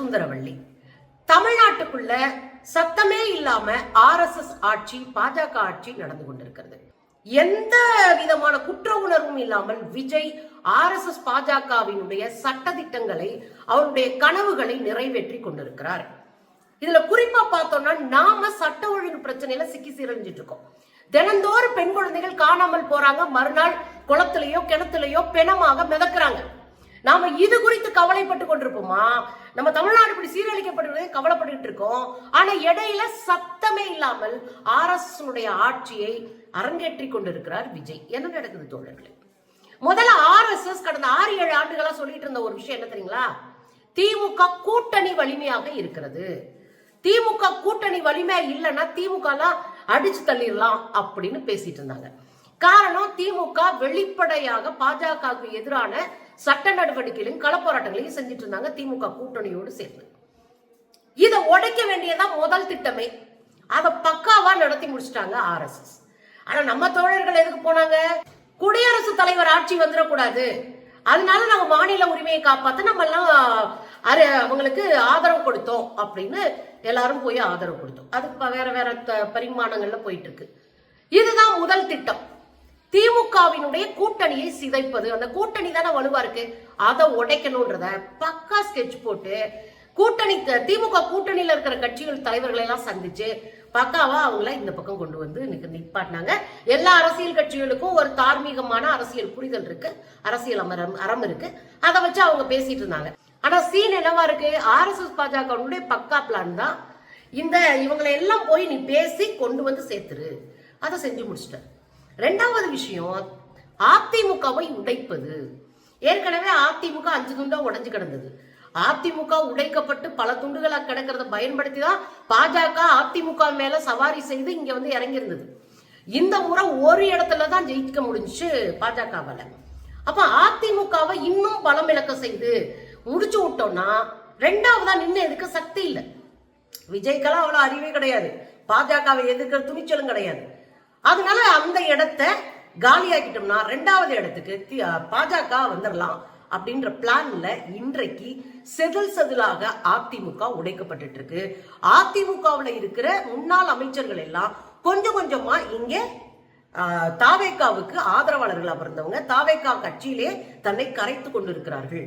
சுந்தரவள்ளி. தமிழ்நாட்டுக்குள்ள சத்தமே இல்லாம RSS ஆட்சி, பாஜக ஆட்சி நடந்து கொண்டிருக்கிறது. எந்த விதமான குற்ற உணர்வும் இல்லாமல் விஜய் RSS பாஜகவினுடைய சட்ட திட்டங்களை, அவருடைய கனவுகளை நிறைவேற்றி கொண்டிருக்கிறார். இதுல குறிப்பா பார்த்தோம்னா, நாம சட்ட ஒழுங்கு பிரச்சனையில சிக்கி சீரழிஞ்சிட்டு இருக்கோம். தினந்தோறும் பெண் குழந்தைகள் காணாமல் போறாங்க, மறுநாள் குளத்திலேயோ கிணத்துலயோ பெணமாக மிதக்குறாங்க. நாம இது குறித்து கவலைப்பட்டு கொண்டிருப்போமா? நம்ம தமிழ்நாடு இப்படி சீரழிக்கப்பட்டு கவலைப்பட்டு இருக்கோம். ஆனா இடையில சத்தமே இல்லாமல் RSS ஆட்சியை அரங்கேற்றி கொண்டிருக்கிறார் விஜய். என்ன நடக்குது தோழர்களே? முதல்ல RSS கடந்த 6-7 ஆண்டுகளா சொல்லிட்டு இருந்த ஒரு விஷயம் என்ன தெரியுங்களா? திமுக கூட்டணி வலிமையாக இருக்கிறது. திமுக கூட்டணி வலிமையா இல்லைன்னா திமுக அடிச்சு தள்ளிடலாம் அப்படின்னு பேசிட்டு இருந்தாங்க. காரணம், திமுக வெளிப்படையாக பாஜகவுக்கு எதிரான சட்ட நடவடிக்கைகளையும் களப்போராட்டங்களையும் செஞ்சிட்டு இருந்தாங்க திமுக கூட்டணியோடு சேர்ந்து. இதை உடைக்க வேண்டியதான் முதல் திட்டமே. அதை பக்காவா நடத்தி முடிச்சிட்டாங்க RSS. ஆனா நம்ம தோழர்கள் எதுக்கு போனாங்க? குடியரசுத் தலைவர் ஆட்சி வந்துடக்கூடாது, அதனால நாங்க மாநில உரிமையை காப்பாத்த நம்ம எல்லாம் அவங்களுக்கு ஆதரவு கொடுத்தோம் அப்படின்னு எல்லாரும் போய் ஆதரவு கொடுத்தோம். அதுக்கு வேற வேற பரிமாணங்கள்ல போயிட்டு இருக்கு. இதுதான் முதல் திட்டம், திமுகவினுடைய கூட்டணியை சிதைப்பது. அந்த கூட்டணி தானே வலுவா இருக்கு, அதை உடைக்கணும்ன்றத பக்கா ஸ்கெட்ச் போட்டு கூட்டணி, திமுக கூட்டணியில இருக்கிற கட்சிகள் தலைவர்களை எல்லாம் சந்திச்சு பக்காவா அவங்கள இந்த பக்கம் கொண்டு வந்து நிப்பாட்டினாங்க. எல்லா அரசியல் கட்சிகளுக்கும் ஒரு தார்மீகமான அரசியல் புரிதல் இருக்கு, அரசியல் அறம் இருக்கு. அதை வச்சு அவங்க பேசிட்டு இருந்தாங்க. ஆனா சீன் என்னவா இருக்கு? RSS பாஜகவுடைய பக்கா பிளான் தான் இந்த இவங்களை எல்லாம் போய் நீ பேசி கொண்டு வந்து சேர்த்துரு. அதை செஞ்சு முடிச்சிட்ட. ரெண்டாவது விஷயம், அதிமுகவை உடைப்பது. ஏற்கனவே அதிமுக 5 துண்டா உடைஞ்சு கிடந்தது. அதிமுக உடைக்கப்பட்டு பல துண்டுகளா கிடக்கிறத பயன்படுத்தி தான் பாஜக அதிமுக மேல சவாரி செய்து இங்க வந்து இறங்கி இருந்தது. இந்த முறை ஒரு இடத்துலதான் ஜெயிக்க முடிஞ்சு பாஜகவால. அப்ப அதிமுகவை இன்னும் பலம் இழக்க செய்து முடிச்சு விட்டோம்னா, ரெண்டாவதா நின்று எதுக்க சக்தி இல்லை. விஜய்க்கெல்லாம் அவ்வளவு அறிவே கிடையாது, பாஜகவை எதிர்க்கிற துணிச்சலும் கிடையாது. அதனால அந்த இடத்தை காலியாக்கிட்டோம்னா ரெண்டாவது இடத்துக்கு பாஜக வந்துடலாம் அப்படின்ற பிளான்ல இன்றைக்கு செதிலாக அதிமுக உடைக்கப்பட்டு இருக்கு. அதிமுகவில் இருக்கிற முன்னாள் அமைச்சர்கள் எல்லாம் கொஞ்சம் கொஞ்சமா இங்க தாவேகாவுக்கு ஆதரவாளர்களா பிறந்தவங்க தாவேகா கட்சியிலே தன்னை கரைத்து கொண்டிருக்கிறார்கள்.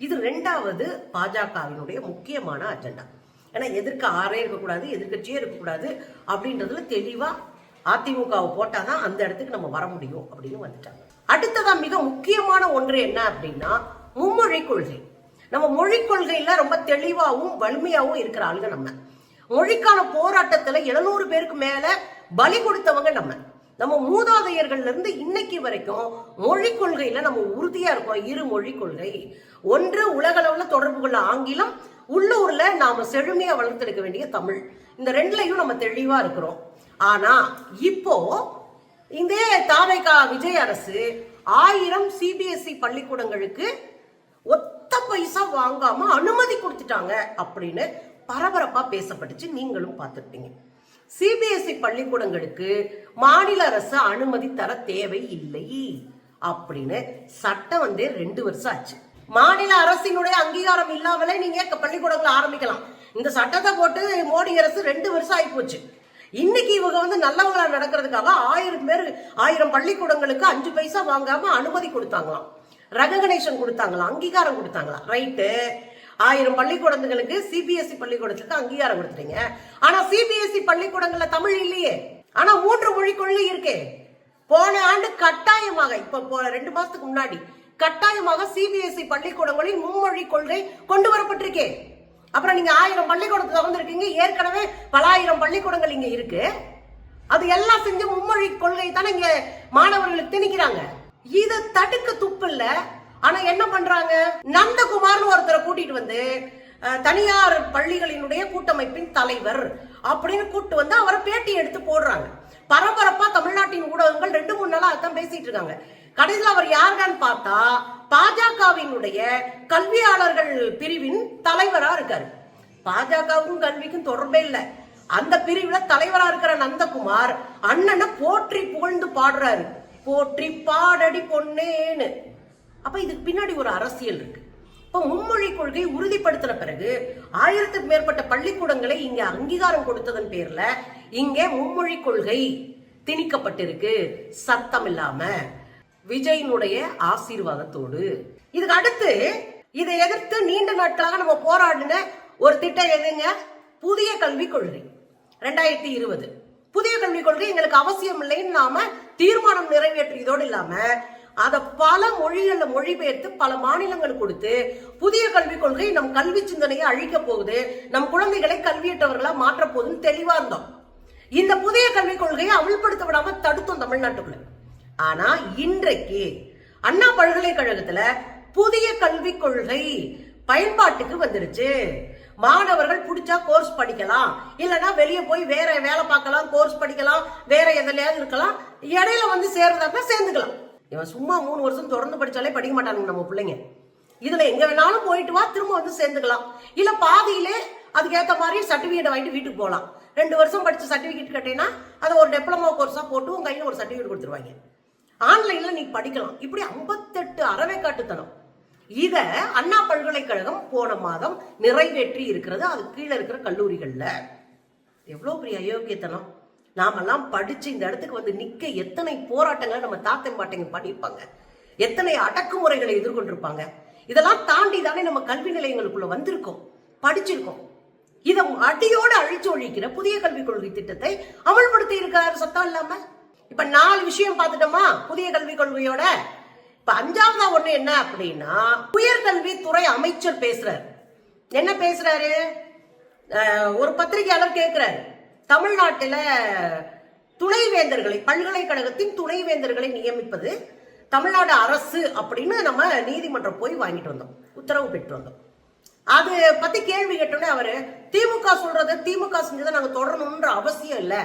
இது ரெண்டாவது பாஜகவினுடைய முக்கியமான அஜெண்டா. ஏன்னா எதிர்க்க ஆரே இருக்கக்கூடாது, எதிர்கட்சியே இருக்கக்கூடாது அப்படின்றதுல தெளிவா அதிமுகவை போட்டாதான் அந்த இடத்துக்கு நம்ம வர முடியும் அப்படின்னு வந்துட்டாங்க. அடுத்ததான் மிக முக்கியமான ஒன்று என்ன அப்படின்னா, மும்மொழி கொள்கை. நம்ம மொழி கொள்கையில ரொம்ப தெளிவாகவும் வலிமையாகவும் இருக்கிற ஆளுங்க. நம்ம மொழிக்கான போராட்டத்துல 700 பேருக்கு மேல பலி கொடுத்தவங்க. நம்ம மூதாதையர்கள்ல இருந்து இன்னைக்கு வரைக்கும் மொழி கொள்கையில நம்ம உறுதியா இருக்கோம். 2 மொழி கொள்கை. ஒன்று, உலக அளவுல தொடர்பு கொள்ள ஆங்கிலம், உள்ளூர்ல நாம செழுமையா வளர்த்தெடுக்க வேண்டிய தமிழ். இந்த 2லையும் நம்ம தெளிவா இருக்கிறோம். ஆனா இப்போ இந்த தாவேகா விஜய் அரசு 1000 CBSE பள்ளிக்கூடங்களுக்கு ஒத்த பைசா வாங்காம அனுமதி கொடுத்துட்டாங்க அப்படின்னு பரபரப்பா பேசப்பட்டுச்சு. நீங்களும் பார்த்துருப்பீங்க. CBSE பள்ளிக்கூடங்களுக்கு மாநில அரசு அனுமதி தர தேவை இல்லை அப்படின்னு சட்டம் 2 வருஷம் ஆச்சு. மாநில அரசினுடைய அங்கீகாரம் இல்லாமலே நீங்க பள்ளிக்கூடங்களை ஆரம்பிக்கலாம். இந்த சட்டத்தை போட்டு மோடி அரசு 2 வருஷம் ஆகி போச்சு. இன்னைக்கு இவங்க நல்லவங்களா நடக்கிறதுக்காக 1000 பள்ளிக்கூடங்களுக்கு 5 பைசா வாங்காம அனுமதி கொடுத்தாங்களாம், ரெகக்னேஷன் கொடுத்தாங்களாம், அங்கீகாரம் கொடுத்தாங்களாம். ரைட்டு, 1000 பள்ளிக்கூடங்களுக்கு CBSE பள்ளிக்கூடத்துக்கு அங்கீகாரம் கொடுத்துட்டீங்க. ஆனா CBSE பள்ளிக்கூடங்கள்ல தமிழ் இல்லையே. ஆனா 3 மொழி கொள்கை இருக்கே. போன ஆண்டு கட்டாயமாக, இப்ப 2 மாசத்துக்கு முன்னாடி கட்டாயமாக CBSE பள்ளிக்கூடங்களில் மும்மொழி கொள்கை கொண்டு வரப்பட்டிருக்கே. அப்புறம் நீங்க 1000 பள்ளிக்கூடத்தை திறந்திருக்கீங்க. ஏற்கனவே பல 1000 பள்ளிக்கூடங்கள் இங்க இருக்கு. அது எல்லாம் செஞ்சு மும்மொழி கொள்கை தானே இங்க மாணவர்களுக்கு திணிக்கிறாங்க. இதை தடுக்க துப்பு இல்ல. ஆனா என்ன பண்றாங்க? நந்தகுமார்னு ஒருத்தரை கூட்டிட்டு வந்து தனியார் பள்ளிகளினுடைய கூட்டமைப்பின் தலைவர் அப்படின்னு கூட்டு வந்து அவரை பேட்டி எடுத்து போடுறாங்க. பரபரப்பா தமிழ்நாட்டின் ஊடகங்கள் 2-3 நாளா அதான் பேசிட்டு இருக்காங்க. கடைசியில் அவர் யாருன்னு பார்த்தா பாஜகவினுடைய கல்வியாளர்கள் பிரிவின் தலைவரா இருக்காரு. பாஜகவுக்கும் கல்விக்கும் தொடர்பே இல்லை. அந்த பிரிவுல தலைவரா இருக்கிற நந்தகுமார் அண்ணனை போற்றி புகழ்ந்து பாடுறாரு. போற்றி பாடடி பொன்னேன்னு. அப்ப இதுக்கு பின்னாடி ஒரு அரசியல் இருக்கு. இப்ப மும்மொழி கொள்கை உறுதிப்படுத்தின பிறகு 1000க்கும் மேற்பட்ட பள்ளிக்கூடங்களை இங்க அங்கீகாரம் கொடுத்ததன் பேர்ல இங்கே மும்மொழி கொள்கை திணிக்கப்பட்டிருக்கு, சத்தம் இல்லாம, விஜயினுடைய ஆசீர்வாதத்தோடு. இதுக்கு அடுத்து இதை எதிர்த்து நீண்ட நாட்களாக நம்ம போராடின ஒரு திட்டம் எதுங்க? புதிய கல்விக் கொள்கை 2020. புதிய கல்விக் கொள்கை எங்களுக்கு அவசியம் இல்லைன்னு நாம தீர்மானம் நிறைவேற்றியதோடு இல்லாம அதை பல மொழிகள்ல மொழிபெயர்த்து பல மாநிலங்கள் கொடுத்து புதிய கல்விக் கொள்கை நம் கல்வி சிந்தனையை அழிக்க போகுது, நம் குழந்தைகளை கல்வியற்றவர்களா மாற்ற போகுதுன்னு தெளிவா இருந்தோம். இந்த புதிய கல்விக் கொள்கையை அமல்படுத்த விடாம தடுத்தோம் தமிழ்நாட்டுக்குள்ள. ஆனா இன்றைக்கு அண்ணா பல்கலைக்கழகத்துல புதிய கல்விக் கொள்கை பயன்பாட்டுக்கு வந்துருச்சு. மாணவர்கள் பிடிச்சா கோர்ஸ் படிக்கலாம், இல்லைன்னா வெளியே போய் வேற வேலை பார்க்கலாம், கோர்ஸ் படிக்கலாம், வேற எதுலையாவது இருக்கலாம், இடையில வந்து சேர்றதா சேர்ந்துக்கலாம். இவன் சும்மா 3 வருஷம் தொடர்ந்து படிச்சாலே படிக்க மாட்டாங்க நம்ம பிள்ளைங்க. இதுல எங்க வேணாலும் போயிட்டு வா, திரும்ப வந்து சேர்ந்துக்கலாம், இல்ல பாதியிலே அதுக்கேற்ற மாதிரி சர்டிபிகேட் வாங்கிட்டு வீட்டுக்கு போகலாம். 2 வருஷம் படிச்ச சர்டிபிகேட் கட்டினா அதை ஒரு டிப்ளமோ கோர்ஸா போட்டு உங்க கையில ஒரு சர்டிபிகேட் கொடுத்துருவாங்க. ஆன்லைன்ல நீ படிக்கலாம். இப்படி 58 அறவை காட்டுத்தனம். இத அண்ணா பல்கலைக்கழகம் போன மாதம் நிறைவேற்றி இருக்கிறது. அது கீழே இருக்கிற கல்லூரிகள்ல எவ்வளவு பெரிய அயோக்கியத்தனம். நாமெல்லாம் படிச்சு இந்த இடத்துக்கு வந்து நிக்க எத்தனை போராட்டங்களை நம்ம தாத்தன் பாட்டைங்க பண்ணியிருப்பாங்க, எத்தனை அடக்குமுறைகளை எதிர்கொண்டிருப்பாங்க. இதெல்லாம் தாண்டி தானே நம்ம கல்வி நிலையங்களுக்குள்ள வந்திருக்கோம், படிச்சிருக்கோம். இதை அடியோடு அழிச்சு ஒழிக்கிற புதிய கல்விக் கொள்கை திட்டத்தை அமல்படுத்தி இருக்கிறார் சத்தம் இல்லாம. இப்ப 4 விஷயம் பார்த்துட்டோமா புதிய கல்விக் கொள்கையோட. இப்ப 5ஆவதா ஒண்ணு என்ன அப்படின்னா, உயர்கல்வித்துறை அமைச்சர் பேசுறாரு. என்ன பேசுறாரு? ஒரு பத்திரிகையாளர் கேட்கிறாரு, தமிழ்நாட்டில துணைவேந்தர்களை, பல்கலைக்கழகத்தின் துணைவேந்தர்களை நியமிப்பது தமிழ்நாடு அரசு அப்படின்னு நம்ம நீதிமன்றம் போய் வாங்கிட்டு வந்தோம், உத்தரவு பெற்று வந்தோம். அது பத்தி கேள்வி கேட்டோன்னே அவரு திமுக சொல்றத திமுக செஞ்சதை நாங்க தொடரணும்ன்ற அவசியம் இல்லை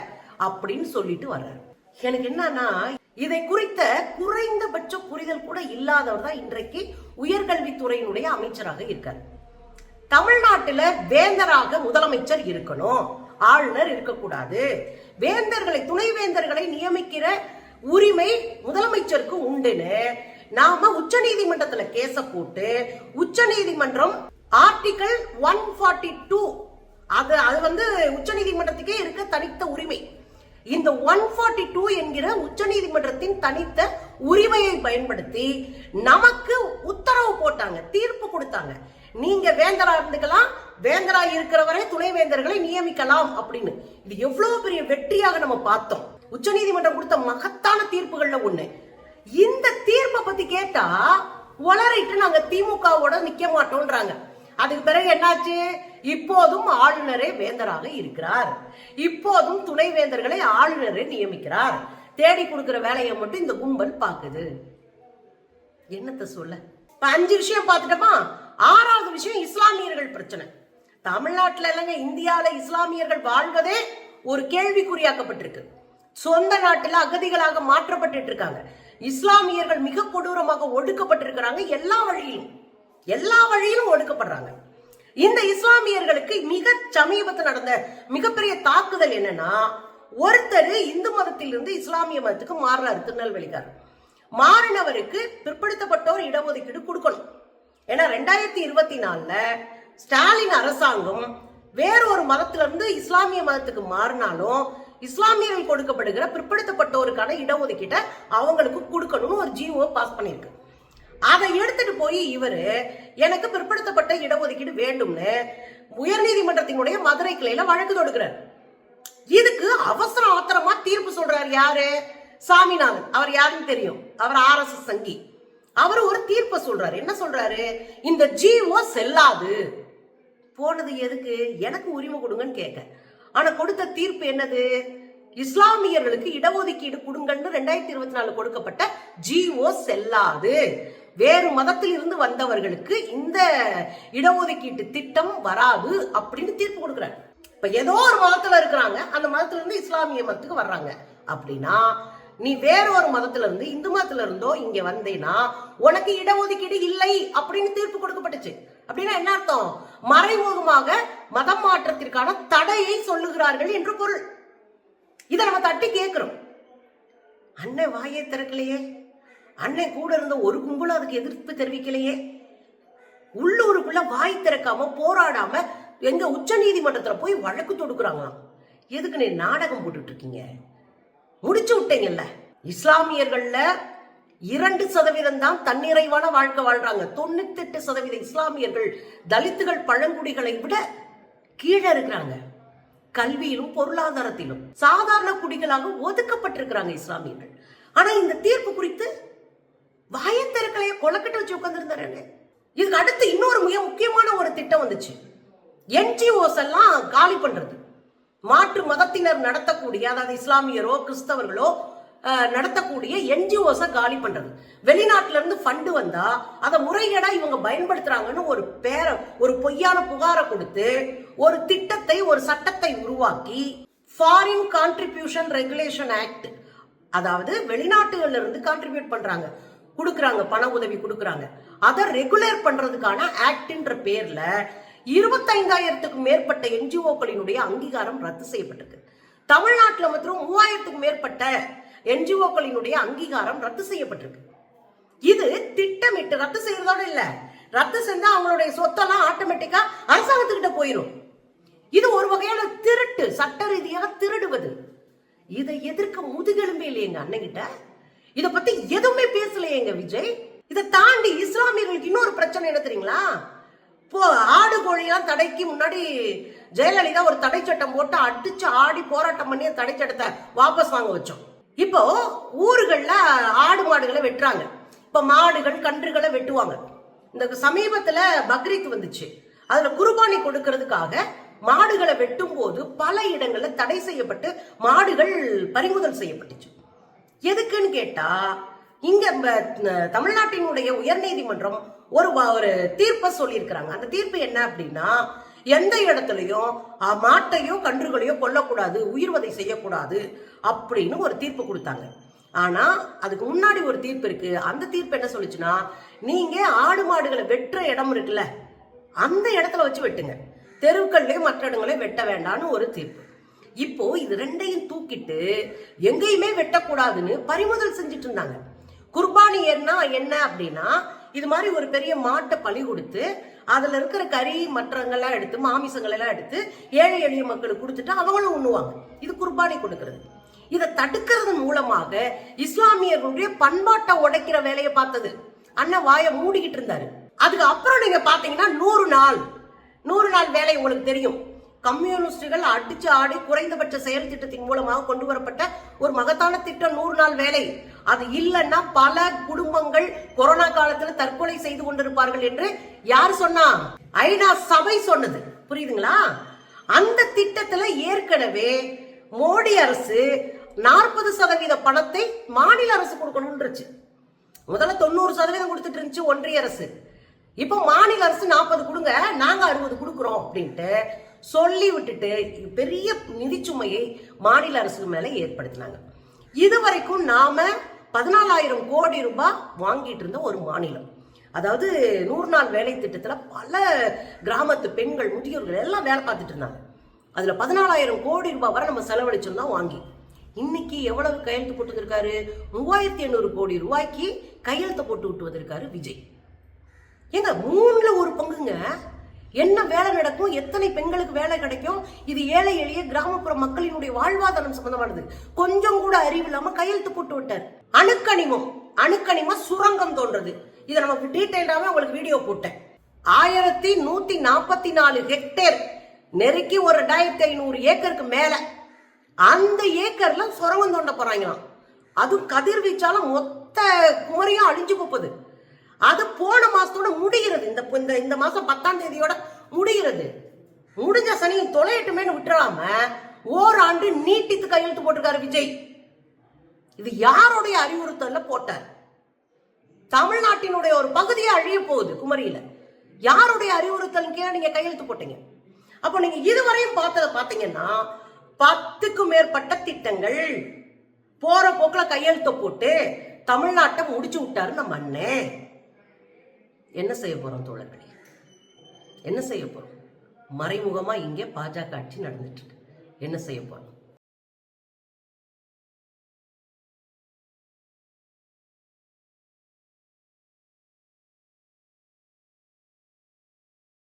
அப்படின்னு சொல்லிட்டு வர்றாரு. எனக்கு என்னன்னா, இதை குறித்த குறைந்தபட்ச புரிதல் கூட இல்லாதவர் தான் இன்றைக்கு உயர்கல்வித்துறையினுடைய அமைச்சராக இருக்கார். தமிழ்நாட்டில வேந்தராக முதலமைச்சர் இருக்கணும், ஆளுநர் இருக்கக்கூடாது. வேந்தர்களை, துணைவேந்தர்களை நியமிக்கிற உரிமை முதலமைச்சருக்கு உண்டுன்னு நாம உச்ச நீதிமன்றத்துல கேச போட்டு, உச்ச நீதிமன்றம் ஆர்டிகல் 142 அது வந்து உச்ச நீதிமன்றத்துக்கே இருக்க தனித்த உரிமை. இந்த 142 என்கிற உச்ச நீதிமன்றத்தின் தனித்த உரிமையை பயன்படுத்தி நமக்கு உத்தரவு போட்டாங்க, தீர்ப்பு கொடுத்தாங்க. நீங்க வேந்தரா இருந்துக்கலாம், வேந்தரா இருக்கிறவரை துணைவேந்தர்களை நியமிக்கலாம் அப்படின்னு. இது எவ்வளவு பெரிய வெற்றியாக நம்ம பார்த்தோம். உச்ச நீதிமன்றம் கொடுத்த மகத்தான தீர்ப்புகள்ல ஒண்ணு. இந்த தீர்ப்பை பத்தி கேட்டா வளரிட்டு நாங்க திமுகவோட நிக்க மாட்டோம்ன்றாங்க. அதுக்கு பிறகு என்னாச்சு? இப்போதும் ஆளுநரே வேந்தராக இருக்கிறார், இப்போதும் துணைவேந்தர்களை ஆளுநரே நியமிக்கிறார். தேடி கொடுக்கிற வேலையை மட்டும் இந்த கும்பல் பாக்குது. என்னத்த சொல்ல? 5 விஷயம் பார்த்துட்டோமா? 6வது விஷயம் இஸ்லாமியர்கள் பிரச்சனை. தமிழ்நாட்டில் இல்லைங்க, இந்தியாவில இஸ்லாமியர்கள் வாழ்வதே ஒரு கேள்விக்குறியாக்கப்பட்டிருக்கு. சொந்த நாட்டில் அகதிகளாக மாற்றப்பட்டு இருக்காங்க. இஸ்லாமியர்கள் மிக கொடூரமாக ஒடுக்கப்பட்டிருக்கிறாங்க. எல்லா வழியிலும் ஒடுக்கப்படுறாங்க. இந்த இஸ்லாமியர்களுக்கு மிக சமீபத்தில் நடந்த மிகப்பெரிய தாக்குதல் என்னன்னா, ஒருத்தர் இந்து மதத்திலிருந்து இஸ்லாமிய மதத்துக்கு மாறினார். திருநெல்வேலிக்கார் மாறினவருக்கு பிற்படுத்தப்பட்டோர் இடஒதுக்கீடு கொடுக்கணும். ஏன்னா 2024 ஸ்டாலின் அரசாங்கம் வேறொரு மதத்திலிருந்து இஸ்லாமிய மதத்துக்கு மாறினாலும் இஸ்லாமியர்கள் கொடுக்கப்படுகிற பிற்படுத்தப்பட்டோருக்கான இடஒதுக்கீட்டை அவங்களுக்கு கொடுக்கணும்னு ஒரு ஜிஓ பாஸ் பண்ணிருக்கு. அதை எடுத்துட்டு போய் இவரு எனக்கு பிற்படுத்தப்பட்ட இடஒதுக்கீடு வேண்டும்னு உயர்நீதிமன்றத்தினுடைய மதுரை கிளையில வழக்கு தொடுக்கிறார். இதுக்கு அவசர ஆத்திரமா தீர்ப்பு சொல்றாரு யாரு? சாமிநாதன். அவர் யாருன்னு தெரியும், அவர் RSS சங்கி. அவர் ஒரு தீர்ப்பை சொல்றாரு. என்ன சொல்றாரு? இந்த ஜிஓ செல்லாது. போனது எதுக்கு? எனக்கு உரிமை கொடுங்கன்னு கேட்க. ஆனா கொடுத்த தீர்ப்பு என்னது? இஸ்லாமியர்களுக்கு இடஒதுக்கீடு கொடுங்கன்னு 2024 கொடுக்கப்பட்ட ஜிஓ செல்லாது. வேறு மதத்தில் இருந்து வந்தவர்களுக்கு இந்த இடஒதுக்கீட்டு திட்டம் வராது அப்படின்னு தீர்ப்பு கொடுக்குறாங்க. இப்ப ஏதோ ஒரு மதத்துல இருக்கிறாங்க, அந்த மதத்துல இருந்து இஸ்லாமிய மதத்துக்கு வர்றாங்க அப்படின்னா, நீ வேற ஒரு மதத்துல இருந்து இந்து மதத்துல இருந்தோ இங்க வந்தேன்னா உனக்கு இடஒதுக்கீடு இல்லை அப்படின்னு தீர்ப்பு கொடுக்கப்பட்டுச்சு. அப்படின்னா என்ன அர்த்தம்? மறைமுகமாக மதம் மாற்றத்திற்கான தடையை சொல்லுகிறார்கள் என்று பொருள். இதை நம்ம தட்டி கேட்கிறோம். அண்ணன் வாயை திறக்கலையே, அண்ணன் கூட இருந்த ஒரு கும்பலும் அதுக்கு எதிர்ப்பு தெரிவிக்கலையே. உள்ளூருக்குள்ள வாய் திறக்காம போராடாம எங்க உச்ச நீதிமன்றத்துல போய் வழக்கு தொடுக்குறாங்களாம். எதுக்கு நீ நாடகம் போட்டுட்டு இருக்கீங்க? முடிச்சு விட்டீங்கல்ல. இஸ்லாமியர்கள்ல 2% தான் தன்னிறைவான வாழ்க்கை வாழ்றாங்க. 98% இஸ்லாமியர்கள் தலித்துகள் பழங்குடிகளை விட கீழே இருக்கிறாங்க. கல்வியிலும் பொருளாதாரத்திலும் சாதாரண குடிகளாக ஒதுக்கப்பட்டிருக்கிறாங்க இஸ்லாமியர்கள். ஆனா இந்த தீர்ப்பு குறித்து வாயத்திறக்கலைய கொலக்கட்டை வச்சு உட்கார்ந்துருந்தாரு. இதுக்கு அடுத்து இன்னொரு மிக முக்கியமான ஒரு திட்டம் வந்துச்சு. NGOs எல்லாம் காலி பண்றது. மாற்று மதத்தினர் நடத்தக்கூடிய, அதாவது இஸ்லாமியரோ கிறிஸ்தவர்களோ நடத்தக்கூடிய NGOs காலி பண்றது. வெளிநாட்டுல இருந்து ஃபண்டு வந்தா அதை முறைகேடா இவங்க பயன்படுத்துறாங்கன்னு ஒரு பொய்யான புகாரை கொடுத்து ஒரு திட்டத்தை, ஒரு சட்டத்தை உருவாக்கி ஃபாரின் கான்ட்ரிபியூஷன் ரெகுலேஷன் ஆக்ட், அதாவது வெளிநாட்டுகள்ல இருந்து கான்ட்ரிபியூட் பண்றாங்க, கொடுக்கறாங்க, பண உதவி கொடுக்கறாங்க, அதை ரெகுலேட் பண்றதுக்கான ஆக்ட்ன்ற பேர்ல 25,000க்கும் மேற்பட்ட NGOக்களினுடைய அங்கீகாரம் ரத்து செய்யப்பட்டிருக்கு. தமிழ்நாட்டுல மற்றும் 3,000க்கும் மேற்பட்ட NGOக்களினுடைய அங்கீகாரம் ரத்து செய்யப்பட்டிருக்கு. இது திட்டமிட்டு ரத்து செய்யறதோட இல்ல, ரத்து செஞ்சா அவங்களுடைய சொத்தெல்லாம் ஆட்டோமேட்டிக்கா அரசாங்கத்துக்கிட்ட போயிடும். இது ஒரு வகையான திருட்டு, சட்ட ரீதியாக திருடுவது. இதை எதிர்க்க முதுகெலும்பே இல்லையங்க அண்ணங்கிட்ட. இத பத்தி எதுவுமே பேசலையேங்க விஜய். இதை தாண்டி இஸ்லாமியர்களுக்கு இன்னொரு பிரச்சனை என்ன தெரியுங்களா? ஆடு கோழியெல்லாம் தடைக்கு முன்னாடி ஜெயலலிதா ஒரு தடை சட்டம் போட்டு அடிச்சு ஆடி போராட்டம் பண்ணி தடை சட்டத்தை வாபஸ் வாங்க வச்சோம். இப்போ ஊர்கள்ல ஆடு மாடுகளை வெட்டுறாங்க. இப்ப மாடுகள் கன்றுகளை வெட்டுவாங்க. இந்த சமீபத்துல பக்ரீத் வந்துச்சு. அதுல குர்பானி கொடுக்கறதுக்காக மாடுகளை வெட்டும் போது பல இடங்கள்ல தடை செய்யப்பட்டு மாடுகள் பறிமுதல் செய்யப்பட்டுச்சு. எதுக்குன்னு கேட்டா, இங்க தமிழ்நாட்டினுடைய உயர்நீதிமன்றம் ஒரு தீர்ப்பை சொல்லியிருக்கிறாங்க. அந்த தீர்ப்பு என்ன அப்படின்னா, எந்த இடத்துலயும் மாட்டையோ கன்றுகளையோ கொல்லக்கூடாது, உயிர்வதை செய்யக்கூடாது அப்படின்னு ஒரு தீர்ப்பு கொடுத்தாங்க. ஆனா அதுக்கு முன்னாடி ஒரு தீர்ப்பு இருக்கு. அந்த தீர்ப்பு என்ன சொல்லுச்சுன்னா, நீங்க ஆடு மாடுகளை வெட்டுற இடம் இருக்குல்ல, அந்த இடத்துல வச்சு வெட்டுங்க, தெருக்கள்லயும் மற்ற இடங்களையும் வெட்ட வேண்டாம்னு ஒரு தீர்ப்பு. இப்போ இது ரெண்டையும் தூக்கிட்டு எங்கேயுமே வெட்டக்கூடாதுன்னு பறிமுதல் செஞ்சுட்டு இருந்தாங்க. குர்பானி என்ன அப்படின்னா, இது மாதிரி ஒரு பெரிய மாட்டை பலி கொடுத்து அதுல இருக்கிற கறி மற்றங்கள்லாம் எடுத்து, மாமிசங்கள் எல்லாம் எடுத்து ஏழை எளிய மக்களுக்கு கொடுத்துட்டு அவங்களும் உண்ணுவாங்க. இது குர்பானி கொடுக்கறது. இதை தடுக்கிறது மூலமாக இஸ்லாமியர்களுடைய பண்பாட்டை உடைக்கிற வேலையை பார்த்தது. அண்ணன் வாயை மூடிக்கிட்டு இருந்தாரு. அதுக்கு அப்புறம் நீங்க பாத்தீங்கன்னா 100 நாள் வேலை உங்களுக்கு தெரியும். கம்யூனிஸ்டுகள் அடிச்சு ஆடி குறைந்தபட்ச செயல் திட்டத்தின் மூலமாக கொண்டு வரப்பட்ட ஒரு மகத்தான திட்டம் 100 நாள் வேலை. அது இல்லைன்னா பல குடும்பங்கள் கொரோனா காலத்துல தற்கொலை செய்து கொண்டிருப்பார்கள் என்று யார் சொன்னா? ஐநா சபை சொன்னது. புரியுதுங்களா? அந்த திட்டத்துல ஏற்கனவே மோடி அரசு 40% பணத்தை மாநில அரசு கொடுக்கணும்ன்றுச்சு. முதல்ல 90% கொடுத்துட்டு இருந்துச்சு ஒன்றிய அரசு. இப்போ மாநில அரசு 40 கொடுங்க, நாங்க 60 கொடுக்குறோம் அப்படின்ட்டு சொல்லி விட்டுட்டு பெரிய நிதிச்சுமையை மாநில அரசு மேல ஏற்படுத்தினாங்க. இதுவரைக்கும் நாம 14,000 கோடி ரூபாய் வாங்கிட்டு இருந்த ஒரு மாநிலம். அதாவது 100 நாள் வேலை திட்டத்துல பல கிராமத்து பெண்கள், முதியோர்கள் எல்லாம் வேலை பார்த்துட்டு இருந்தாங்க. அதுல 14,000 கோடி ரூபாய் வரை நம்ம செலவழிச்சிருந்தோம் வாங்கி. இன்னைக்கு எவ்வளவு கையெழுத்து போட்டு இருக்காரு? 3,800 கோடி ரூபாய்க்கு கையெழுத்து போட்டு விட்டு வந்திருக்காரு விஜய். ஏங்க 3ல் 1 பங்குங்க. என்ன வேலை நடக்கும், எத்தனை பெண்களுக்கு வேலை கிடைக்கும்? இது ஏழை எளிய கிராமப்புற மக்களினுடைய வாழ்வாதாரம் சம்பந்தமானது. கொஞ்சம் கூட அறிவு இல்லாம கையெழுத்து போட்டு விட்டார். அணுக்கனிமம் சுரங்கம் தோன்றது. இதை நம்ம டீடைல்டாவே உங்களுக்கு வீடியோ போட்டேன். 1144 ஹெக்டேர் நெருக்கி ஒரு 2,500 ஏக்கருக்கு மேல, அந்த ஏக்கர்ல சுரங்கம் தோண்ட போறாங்களாம். அதுவும் கதிர்வீச்சால மொத்த குமரியும் அழிஞ்சு போகுது. அது போன மாசத்தோட முடிகிறது. இந்த மாசம் 10ஆம் தேதியோட முடிகிறது. முடிஞ்ச சனி தொலையட்டுமேனு விட்டுறாம ஓராண்டு நீட்டித்து கையெழுத்து போட்டிருக்காரு விஜய். இது யாருடைய அறிவுறுத்தல்ல போட்டார்? தமிழ்நாட்டினுடைய ஒரு பகுதியை அழிய போகுது குமரியில. யாருடைய அறிவுறுத்தல் கீழே நீங்க கையெழுத்து போட்டீங்க? அப்போ நீங்க இதுவரையும் பாத்தீங்கன்னா 10க்கும் மேற்பட்ட திட்டங்கள் போற போக்குல கையெழுத்து போட்டு தமிழ்நாட்டை முடிச்சு விட்டாரு நம்ம அண்ணன். என்ன செய்ய போறோம் தோழர்களே? என்ன செய்ய போறோம்? மறைமுகமா இங்கே பாஜக ஆட்சி நடந்துட்டு இருக்கு. என்ன செய்ய போறோம்?